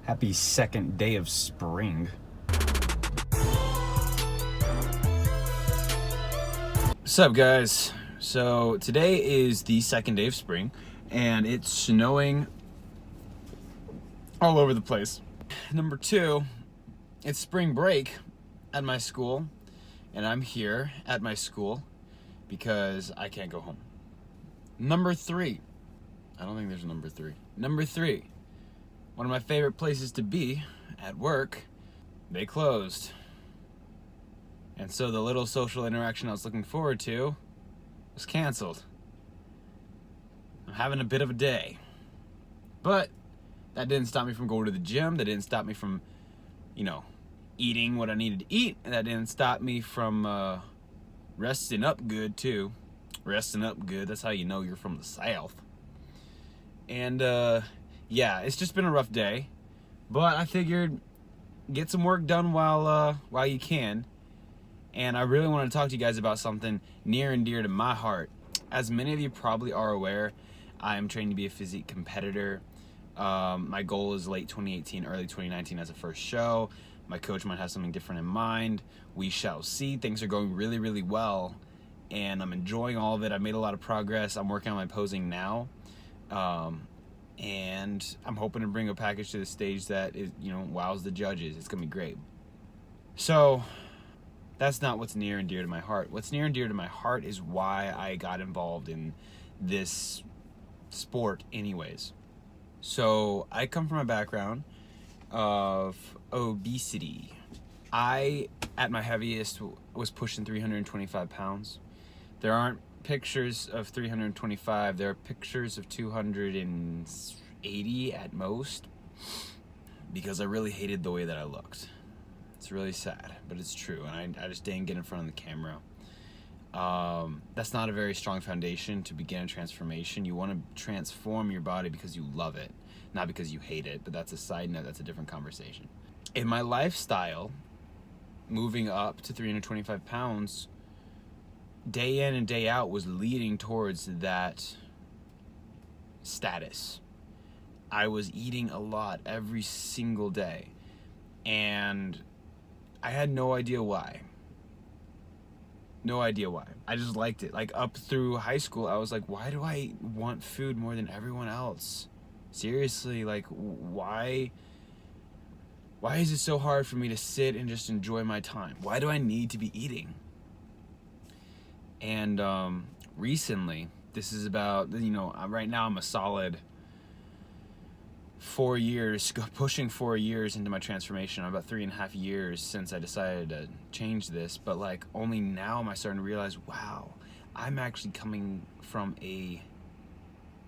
Happy second day of spring. What's up, guys? So today is the second day of spring and it's snowing all over the place. Number two, it's spring break at my school and I'm here at my school because I can't go home. Number three, I don't think there's a number three. Number three, one of my favorite places to be at work, they closed. And so the little social interaction I was looking forward to was canceled. I'm having a bit of a day. But that didn't stop me from going to the gym. That didn't stop me from, eating what I needed to eat. And that didn't stop me from resting up good, too. Resting up good, that's how you know you're from the South. And, yeah, it's just been a rough day. But I figured get some work done while you can. And I really want to talk to you guys about something near and dear to my heart. As many of you probably are aware, I am training to be a physique competitor. My goal is late 2018, early 2019 as a first show. My coach might have something different in mind. We shall see. Things are going really, really well. And I'm enjoying all of it. I've made a lot of progress. I'm working on my posing now. And I'm hoping to bring a package to the stage that is, wows the judges. It's going to be great. So that's not what's near and dear to my heart. What's near and dear to my heart is why I got involved in this sport anyways. So I come from a background of obesity. I, at my heaviest, was pushing 325 pounds. There aren't pictures of 325. There are pictures of 280 at most because I really hated the way that I looked. It's really sad, but it's true, and I just didn't get in front of the camera. That's not a very strong foundation to begin a transformation. You want to transform your body because you love it, not because you hate it, but that's a side note. That's a different conversation. In my lifestyle, moving up to 325 pounds, day in and day out was leading towards that status. I was eating a lot every single day, and I had no idea why. No idea why. I just liked it. Like, up through high school, I was like, why do I want food more than everyone else? Seriously, like, why is it so hard for me to sit and just enjoy my time? Why do I need to be eating? And recently, this is about, right now I'm a solid 4 years, pushing 4 years into my transformation. I'm about 3.5 years since I decided to change this, but like only now am I starting to realize, wow, I'm actually coming from a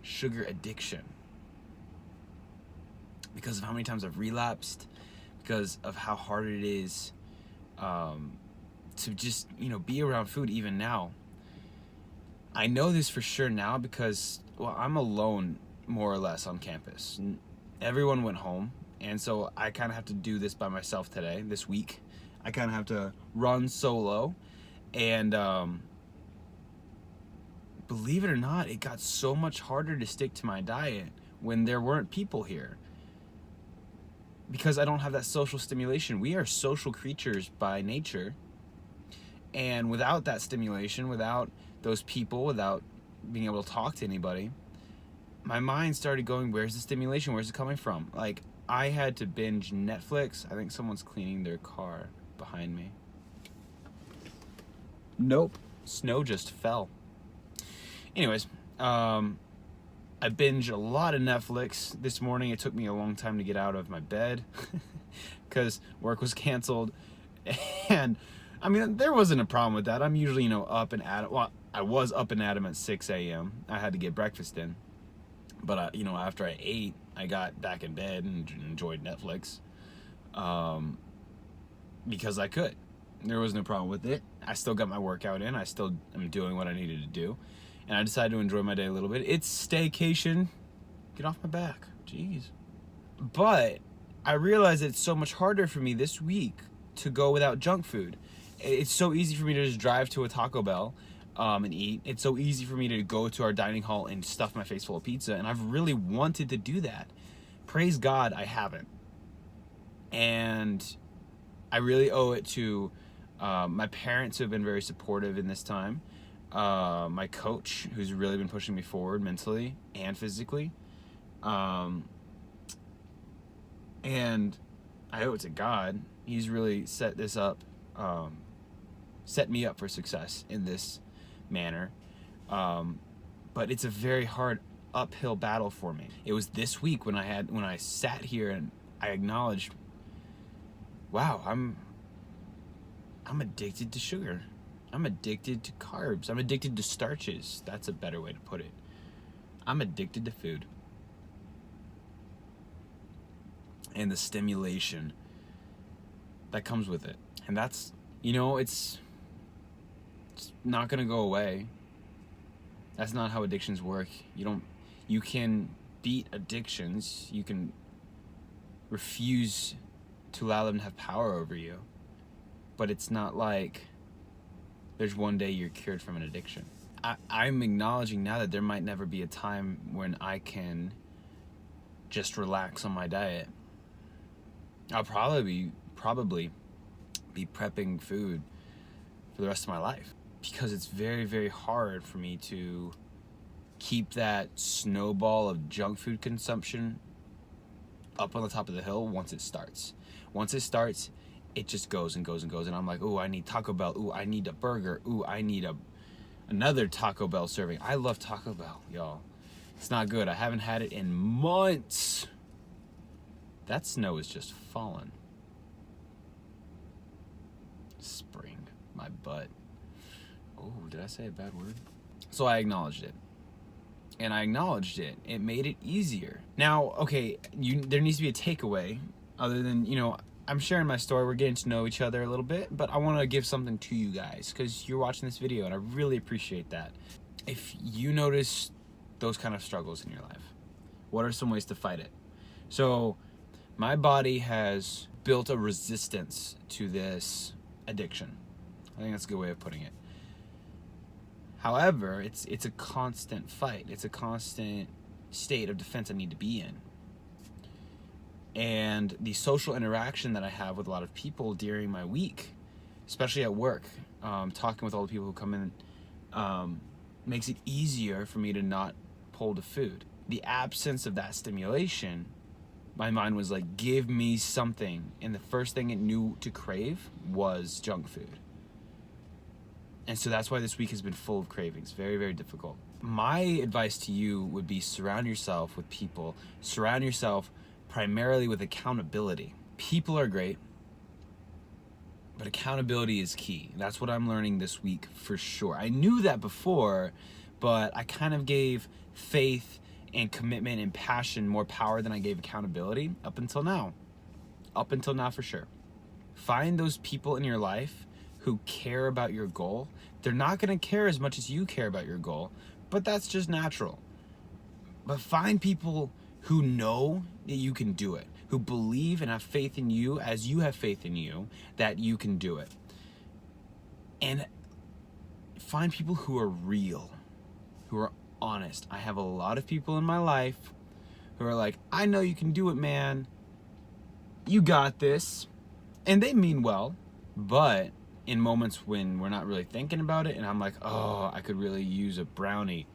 sugar addiction because of how many times I've relapsed, because of how hard it is to just, be around food even now. I know this for sure now because, well, I'm alone more or less on campus. Everyone went home, and so I kind of have to do this by myself today, this week. I kind of have to run solo, and believe it or not, it got so much harder to stick to my diet when there weren't people here because I don't have that social stimulation. We are social creatures by nature, and without that stimulation, without those people, without being able to talk to anybody, my mind started going, where's the stimulation? Where's it coming from? Like, I had to binge Netflix. I think someone's cleaning their car behind me. Nope. Snow just fell. Anyways, I binge a lot of Netflix. This morning, it took me a long time to get out of my bed because work was canceled. And, I mean, there wasn't a problem with that. I'm usually, up and at it. Well, I was up and at 'em at 6 a.m. I had to get breakfast in. But, after I ate, I got back in bed and enjoyed Netflix because I could. There was no problem with it. I still got my workout in. I still am doing what I needed to do. And I decided to enjoy my day a little bit. It's staycation. Get off my back. Jeez. But I realized it's so much harder for me this week to go without junk food. It's so easy for me to just drive to a Taco Bell and eat. It's so easy for me to go to our dining hall and stuff my face full of pizza, and I've really wanted to do that. Praise God, I haven't. And I really owe it to my parents, who have been very supportive in this time, my coach, who's really been pushing me forward mentally and physically, and I owe it to God. He's really set this up, set me up for success in this manner. But it's a very hard uphill battle for me. It was this week when I sat here and I acknowledged, wow, I'm addicted to sugar. I'm addicted to carbs. I'm addicted to starches. That's a better way to put it. I'm addicted to food. And the stimulation that comes with it. And that's, it's not going to go away. That's not how addictions work. You can beat addictions. You can refuse to allow them to have power over you. But it's not like there's one day you're cured from an addiction. I'm acknowledging now that there might never be a time when I can just relax on my diet. I'll probably be prepping food for the rest of my life, because it's very, very hard for me to keep that snowball of junk food consumption up on the top of the hill once it starts. Once it starts, it just goes and goes and goes, and I'm like, ooh, I need Taco Bell. Ooh, I need a burger. Ooh, I need another Taco Bell serving. I love Taco Bell, y'all. It's not good. I haven't had it in months. That snow is just falling. Spring, my butt. Oh, did I say a bad word? So I acknowledged it. And I acknowledged it. It made it easier. Now, okay, there needs to be a takeaway other than, I'm sharing my story. We're getting to know each other a little bit, but I want to give something to you guys because you're watching this video, and I really appreciate that. If you notice those kind of struggles in your life, what are some ways to fight it? So my body has built a resistance to this addiction. I think that's a good way of putting it. However, it's a constant fight. It's a constant state of defense I need to be in. And the social interaction that I have with a lot of people during my week, especially at work, talking with all the people who come in, makes it easier for me to not pull to food. The absence of that stimulation, my mind was like, give me something. And the first thing it knew to crave was junk food. And so that's why this week has been full of cravings. Very, very difficult. My advice to you would be surround yourself with people. Surround yourself primarily with accountability. People are great, but accountability is key. That's what I'm learning this week for sure. I knew that before, but I kind of gave faith and commitment and passion more power than I gave accountability up until now. Up until now, for sure. Find those people in your life who care about your goal. They're not going to care as much as you care about your goal, but that's just natural. But find people who know that you can do it, who believe and have faith in you as you have faith in you that you can do it. And find people who are real, who are honest. I have a lot of people in my life who are like, I know you can do it, man. You got this. And they mean well, but in moments when we're not really thinking about it and I'm like, oh, I could really use a brownie.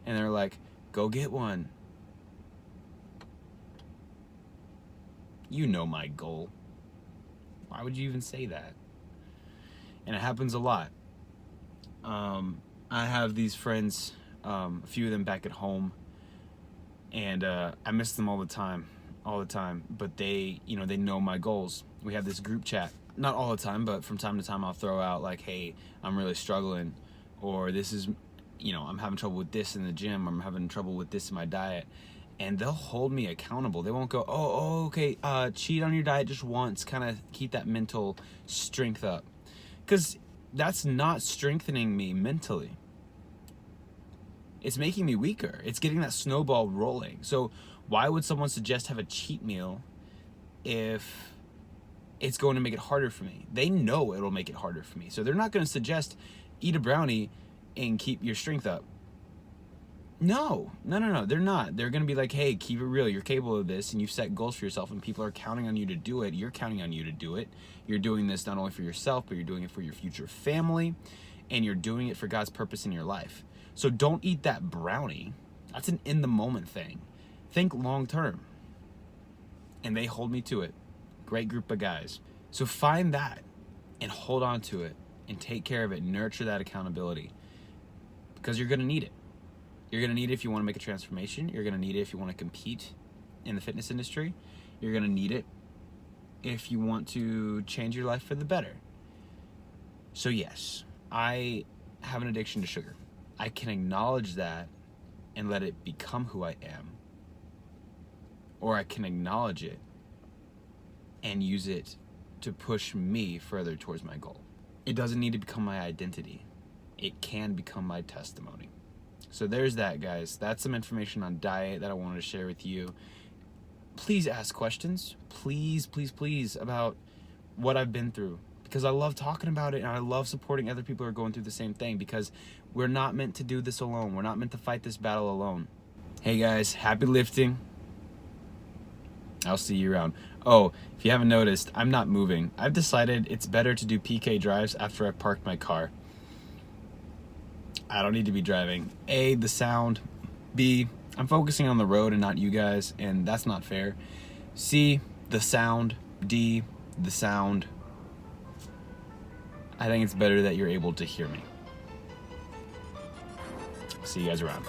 And they're like, go get one. You know my goal. Why would you even say that? And it happens a lot. I have these friends, a few of them back at home, and I miss them all the time. But they know my goals. We have this group chat. Not all the time, but from time to time I'll throw out like, hey, I'm really struggling, or this is, I'm having trouble with this in the gym, or I'm having trouble with this in my diet. And they'll hold me accountable. They won't go, okay, cheat on your diet just once, kind of keep that mental strength up. Because that's not strengthening me mentally. It's making me weaker. It's getting that snowball rolling. So why would someone suggest have a cheat meal if it's going to make it harder for me? They know it'll make it harder for me. So they're not going to suggest eat a brownie and keep your strength up. No, they're not. They're going to be like, hey, keep it real. You're capable of this, and you've set goals for yourself, and people are counting on you to do it. You're counting on you to do it. You're doing this not only for yourself, but you're doing it for your future family, and you're doing it for God's purpose in your life. So don't eat that brownie. That's an in-the-moment thing. Think long-term. And they hold me to it. Great group of guys. So find that and hold on to it and take care of it. Nurture that accountability, because you're going to need it. You're going to need it if you want to make a transformation. You're going to need it if you want to compete in the fitness industry. You're going to need it if you want to change your life for the better. So yes, I have an addiction to sugar. I can acknowledge that and let it become who I am. Or I can acknowledge it and use it to push me further towards my goal. It doesn't need to become my identity. It can become my testimony. So there's that, guys. That's some information on diet that I wanted to share with you. Please ask questions. Please, about what I've been through, because I love talking about it, and I love supporting other people who are going through the same thing, because we're not meant to do this alone. We're not meant to fight this battle alone. Hey guys, happy lifting. I'll see you around. Oh, if you haven't noticed, I'm not moving. I've decided it's better to do PK drives after I parked my car. I don't need to be driving. A, the sound. B, I'm focusing on the road and not you guys, and that's not fair. C, the sound. D, the sound. I think it's better that you're able to hear me. See you guys around.